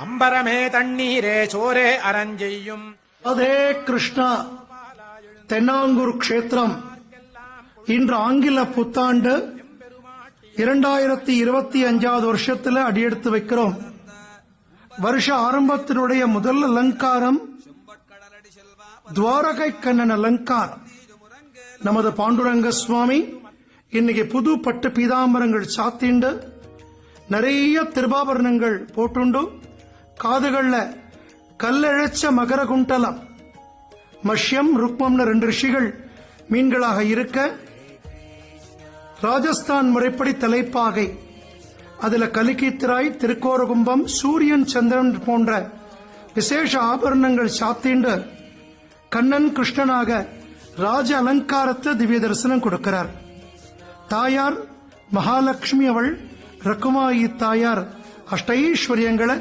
அம்பரமே தண்ணீரே சோரே அரஞ்செய்யும் அதே கிருஷ்ணா. தென்னாங்கூர் க்ஷேத்திரம் இன்று ஆங்கில புத்தாண்டு 2025 வருஷத்துல அடியெடுத்து வைக்கிறோம். வருஷ ஆரம்பத்தினுடைய முதல் அலங்காரம் துவாரகை கண்ணன் அலங்காரம். நமது பாண்டுரங்க சுவாமி இன்னைக்கு புது பட்டு பீதாம்பரங்கள் சாத்திண்டு நிறைய திருபாபரணங்கள் போட்டுண்டு காதுகள்ல கல்லெழச்ச மகர குண்டலம் மஷ்யம் ருக்மம்னு 2 ரிஷிகள் மீன்களாக இருக்க, ராஜஸ்தான் முறைப்படி தலைப்பாகை, அதுல கலிக்கித்திராய், திருக்கோரகும்பம், சூரியன், சந்திரன் போன்ற விசேஷ ஆபரணங்கள் சாத்திண்டு கண்ணன் கிருஷ்ணனாக ராஜ அலங்காரத்தை திவ்ய தரிசனம் கொடுக்கிறார். தாயார் மகாலட்சுமி, அவள் ரகுமாயி தாயார் அஷ்டைஸ்வரியங்களை